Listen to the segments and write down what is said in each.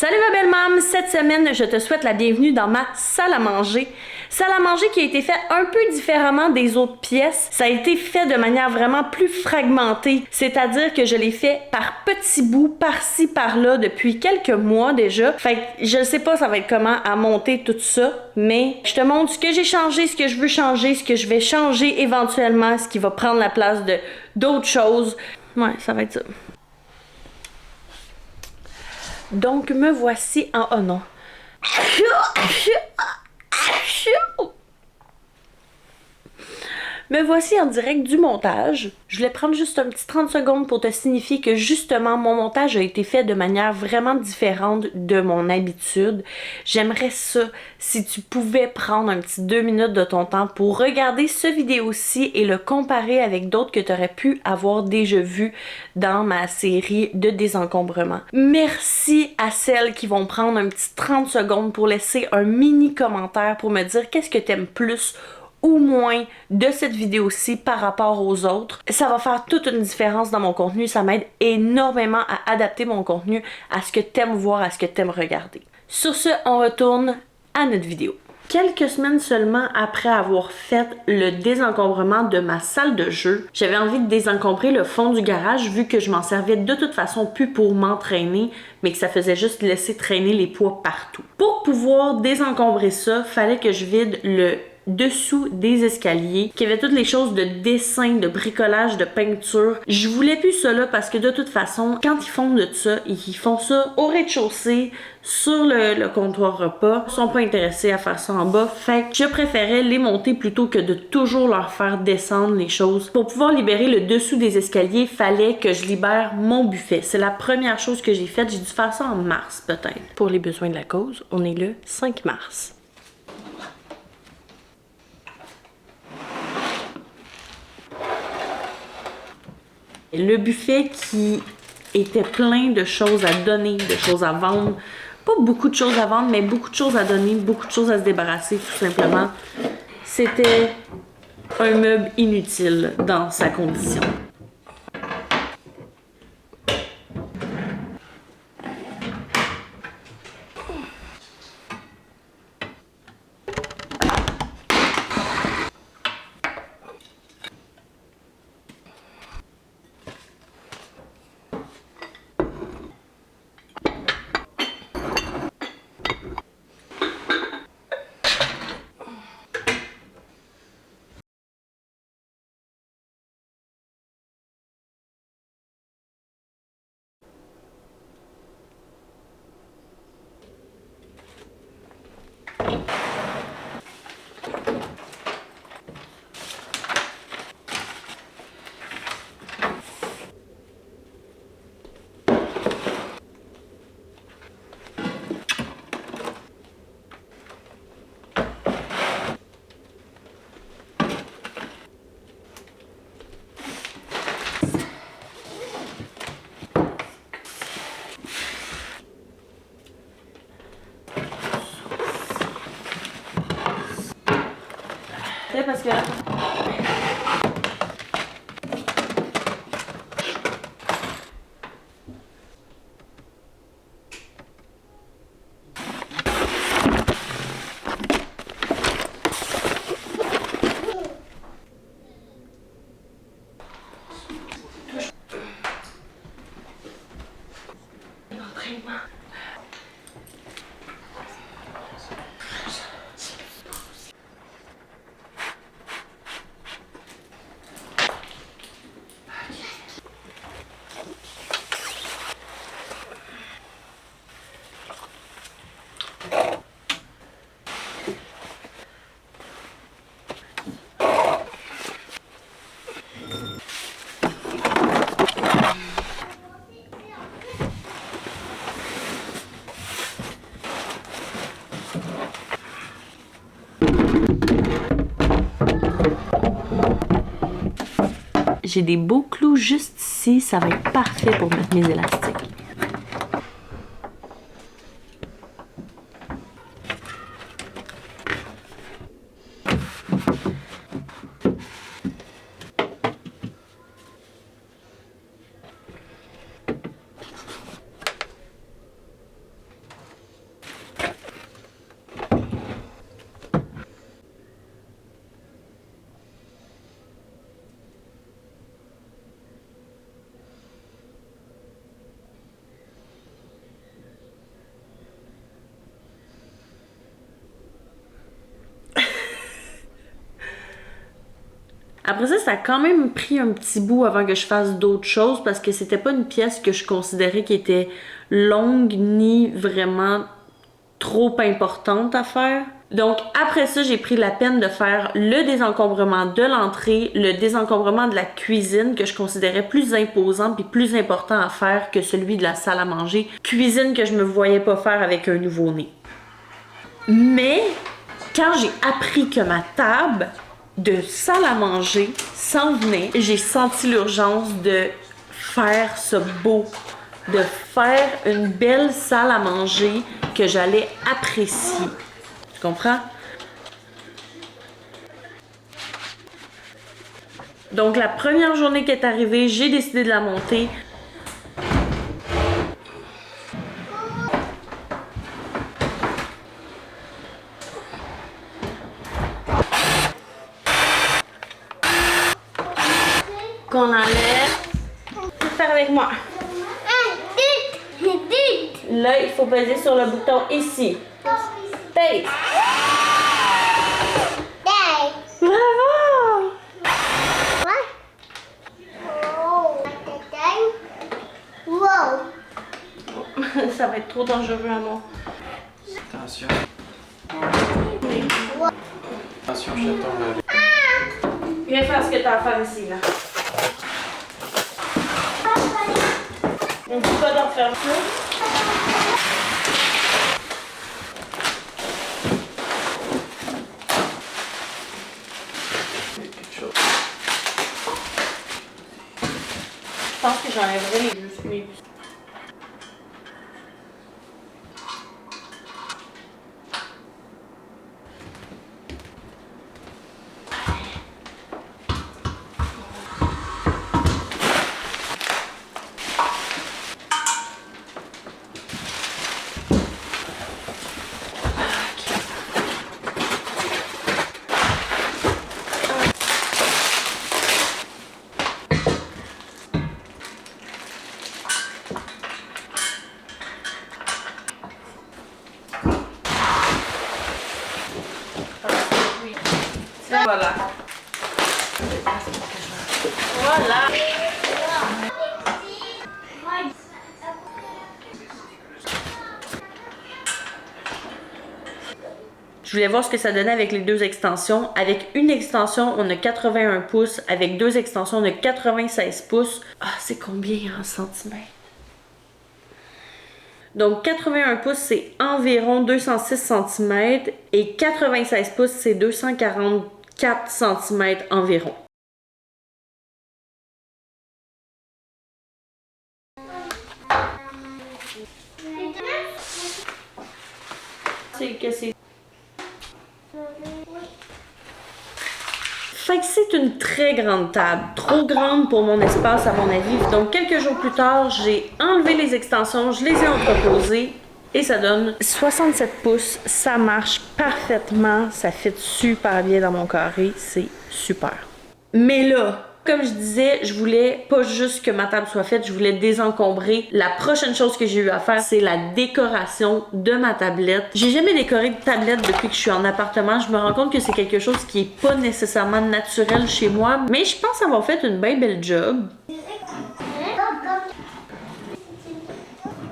Salut ma belle mame, cette semaine je te souhaite la bienvenue dans ma salle à manger. Salle à manger qui a été faite un peu différemment des autres pièces. Ça a été fait de manière vraiment plus fragmentée, c'est-à-dire que je l'ai fait par petits bouts, par-ci, par-là, depuis quelques mois déjà. Fait que je sais pas ça va être comment à monter tout ça, mais je te montre ce que j'ai changé, ce que je veux changer, ce que je vais changer éventuellement, ce qui va prendre la place de d'autres choses. Ouais, ça va être ça. Donc, me voici en... Oh non. Me voici en direct du montage. Je voulais prendre juste un petit 30 secondes pour te signifier que justement mon montage a été fait de manière vraiment différente de mon habitude. J'aimerais ça si tu pouvais prendre un petit 2 minutes de ton temps pour regarder ce vidéo-ci et le comparer avec d'autres que tu aurais pu avoir déjà vu dans ma série de désencombrement. Merci à celles qui vont prendre un petit 30 secondes pour laisser un mini commentaire pour me dire qu'est-ce que tu aimes plus ou moins de cette vidéo-ci par rapport aux autres. Ça va faire toute une différence dans mon contenu. Ça m'aide énormément à adapter mon contenu à ce que t'aimes voir, à ce que t'aimes regarder. Sur ce, on retourne à notre vidéo. Quelques semaines seulement après avoir fait le désencombrement de ma salle de jeu, j'avais envie de désencombrer le fond du garage vu que je m'en servais de toute façon plus pour m'entraîner, mais que ça faisait juste laisser traîner les poids partout. Pour pouvoir désencombrer ça, fallait que je vide le dessous des escaliers, qu'il y avait toutes les choses de dessin, de bricolage, de peinture. Je voulais plus ça là parce que de toute façon, quand ils font de ça, ils font ça au rez-de-chaussée, sur le comptoir repas. Ils sont pas intéressés à faire ça en bas. Fait que je préférais les monter plutôt que de toujours leur faire descendre les choses. Pour pouvoir libérer le dessous des escaliers, fallait que je libère mon buffet. C'est la première chose que j'ai faite. J'ai dû faire ça en mars peut-être. Pour les besoins de la cause, on est le 5 mars. Le buffet qui était plein de choses à donner, de choses à vendre. Pas beaucoup de choses à vendre, mais beaucoup de choses à donner, beaucoup de choses à se débarrasser, tout simplement. C'était un meuble inutile dans sa condition. Parce que j'ai des beaux clous juste ici, ça va être parfait pour mettre mes élastiques. Après ça, ça a quand même pris un petit bout avant que je fasse d'autres choses parce que c'était pas une pièce que je considérais qui était longue ni vraiment trop importante à faire. Donc après ça, j'ai pris la peine de faire le désencombrement de l'entrée, le désencombrement de la cuisine que je considérais plus imposant puis plus important à faire que celui de la salle à manger. Cuisine que je me voyais pas faire avec un nouveau-né. Mais quand j'ai appris que ma table de salle à manger s'en venait, j'ai senti l'urgence de faire ça beau, de faire une belle salle à manger que j'allais apprécier. Tu comprends? Donc la première journée qui est arrivée, j'ai décidé de la monter. Qu'on enlève. Tu peux faire avec moi. Là, il faut peser sur le bouton ici. Tape. Bravo! Ça va être trop dangereux à moi. Attention. Attention, je tombe là. Viens faire ce que tu as à faire ici, là. On ne dit pas d'en faire plus. Je pense que j'enlèverai les jus. Voilà. Voilà. Je voulais voir ce que ça donnait avec les deux extensions. Avec une extension, on a 81 pouces. Avec deux extensions, on a 96 pouces. Ah, c'est combien en centimètres? Donc 81 pouces, c'est environ 206 cm et 96 pouces, c'est 244 cm environ. C'est que c'est... Fait que c'est une très grande table, trop grande pour mon espace à mon avis. Donc quelques jours plus tard, j'ai enlevé les extensions, je les ai entreposées et ça donne 67 pouces. Ça marche parfaitement, ça fit super bien dans mon carré, c'est super. Mais là, comme je disais, je voulais pas juste que ma table soit faite, je voulais désencombrer. La prochaine chose que j'ai eu à faire, c'est la décoration de ma tablette. J'ai jamais décoré de tablette depuis que je suis en appartement. Je me rends compte que c'est quelque chose qui est pas nécessairement naturel chez moi, mais je pense avoir fait une bien belle job.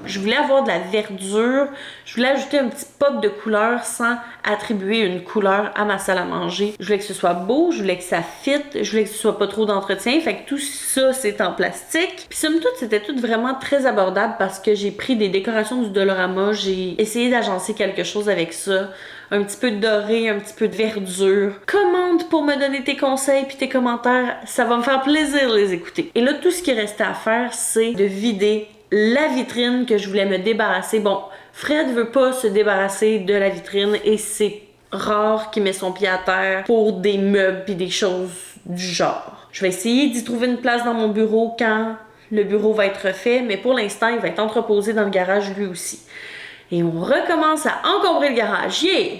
Je voulais avoir de la verdure, je voulais ajouter un petit pop de couleur sans attribuer une couleur à ma salle à manger. Je voulais que ce soit beau, je voulais que ça fitte, je voulais que ce soit pas trop d'entretien, fait que tout ça c'est en plastique. Puis somme toute, c'était tout vraiment très abordable parce que j'ai pris des décorations du Dollarama, j'ai essayé d'agencer quelque chose avec ça. Un petit peu de doré, un petit peu de verdure. Commente pour me donner tes conseils puis tes commentaires, ça va me faire plaisir de les écouter. Et là, tout ce qui restait à faire, c'est de vider la vitrine que je voulais me débarrasser. Bon, Fred veut pas se débarrasser de la vitrine et c'est rare qu'il met son pied à terre pour des meubles puis des choses du genre. Je vais essayer d'y trouver une place dans mon bureau quand le bureau va être refait, mais pour l'instant, il va être entreposé dans le garage lui aussi. Et on recommence à encombrer le garage. Yeah!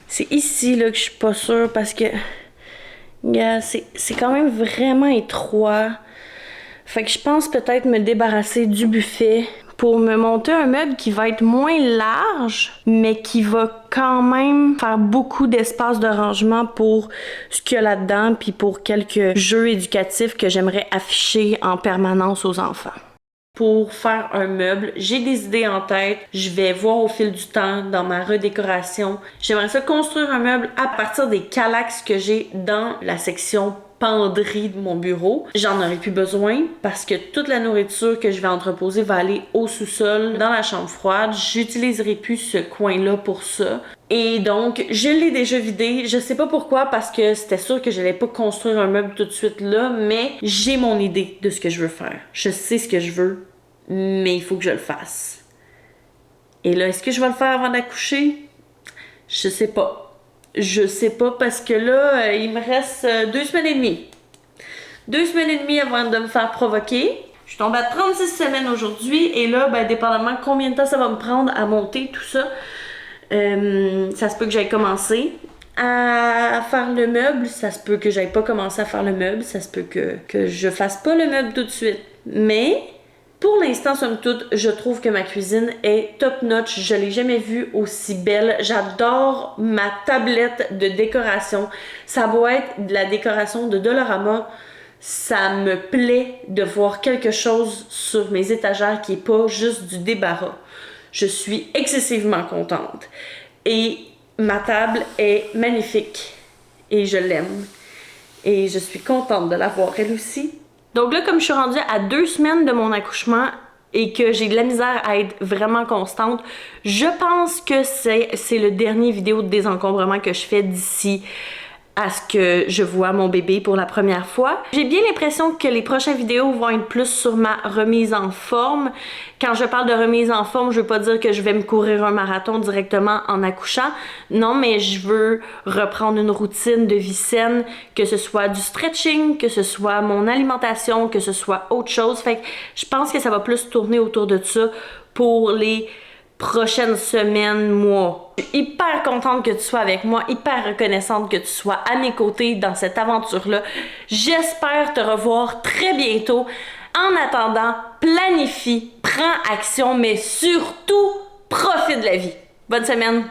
C'est ici là que je suis pas sûre parce que c'est quand même vraiment étroit. Fait que je pense peut-être me débarrasser du buffet pour me monter un meuble qui va être moins large, mais qui va quand même faire beaucoup d'espace de rangement pour ce qu'il y a là-dedans, puis pour quelques jeux éducatifs que j'aimerais afficher en permanence aux enfants. Pour faire un meuble, j'ai des idées en tête, je vais voir au fil du temps dans ma redécoration. J'aimerais ça construire un meuble à partir des calax que j'ai dans la section penderie de mon bureau. J'en aurai plus besoin parce que toute la nourriture que je vais entreposer va aller au sous-sol, dans la chambre froide. J'utiliserai plus ce coin-là pour ça. Et donc, je l'ai déjà vidé. Je sais pas pourquoi, parce que c'était sûr que j'allais pas construire un meuble tout de suite là, mais j'ai mon idée de ce que je veux faire. Je sais ce que je veux, mais il faut que je le fasse. Et là, est-ce que je vais le faire avant d'accoucher? Je sais pas. Je sais pas parce que là, il me reste 2 semaines et demie. 2 semaines et demie avant de me faire provoquer. Je suis tombée à 36 semaines aujourd'hui et là, ben, dépendamment combien de temps ça va me prendre à monter tout ça, ça se peut que j'aille commencer à faire le meuble, ça se peut que j'aille pas commencer à faire le meuble, ça se peut que je fasse pas le meuble tout de suite. Mais pour l'instant, somme toute, je trouve que ma cuisine est top notch. Je l'ai jamais vue aussi belle. J'adore ma tablette de décoration. Ça doit être de la décoration de Dollarama. Ça me plaît de voir quelque chose sur mes étagères qui est pas juste du débarras. Je suis excessivement contente. Et ma table est magnifique. Et je l'aime. Et je suis contente de l'avoir elle aussi. Donc là, comme je suis rendue à 2 semaines de mon accouchement et que j'ai de la misère à être vraiment constante, je pense que c'est le dernier vidéo de désencombrement que je fais d'ici à ce que je vois mon bébé pour la première fois. J'ai bien l'impression que les prochaines vidéos vont être plus sur ma remise en forme. Quand je parle de remise en forme, je veux pas dire que je vais me courir un marathon directement en accouchant. Non, mais je veux reprendre une routine de vie saine, que ce soit du stretching, que ce soit mon alimentation, que ce soit autre chose. Fait que je pense que ça va plus tourner autour de ça pour les prochaines semaines, mois. Je suis hyper contente que tu sois avec moi, hyper reconnaissante que tu sois à mes côtés dans cette aventure-là. J'espère te revoir très bientôt. En attendant, planifie, prends action, mais surtout, profite de la vie. Bonne semaine!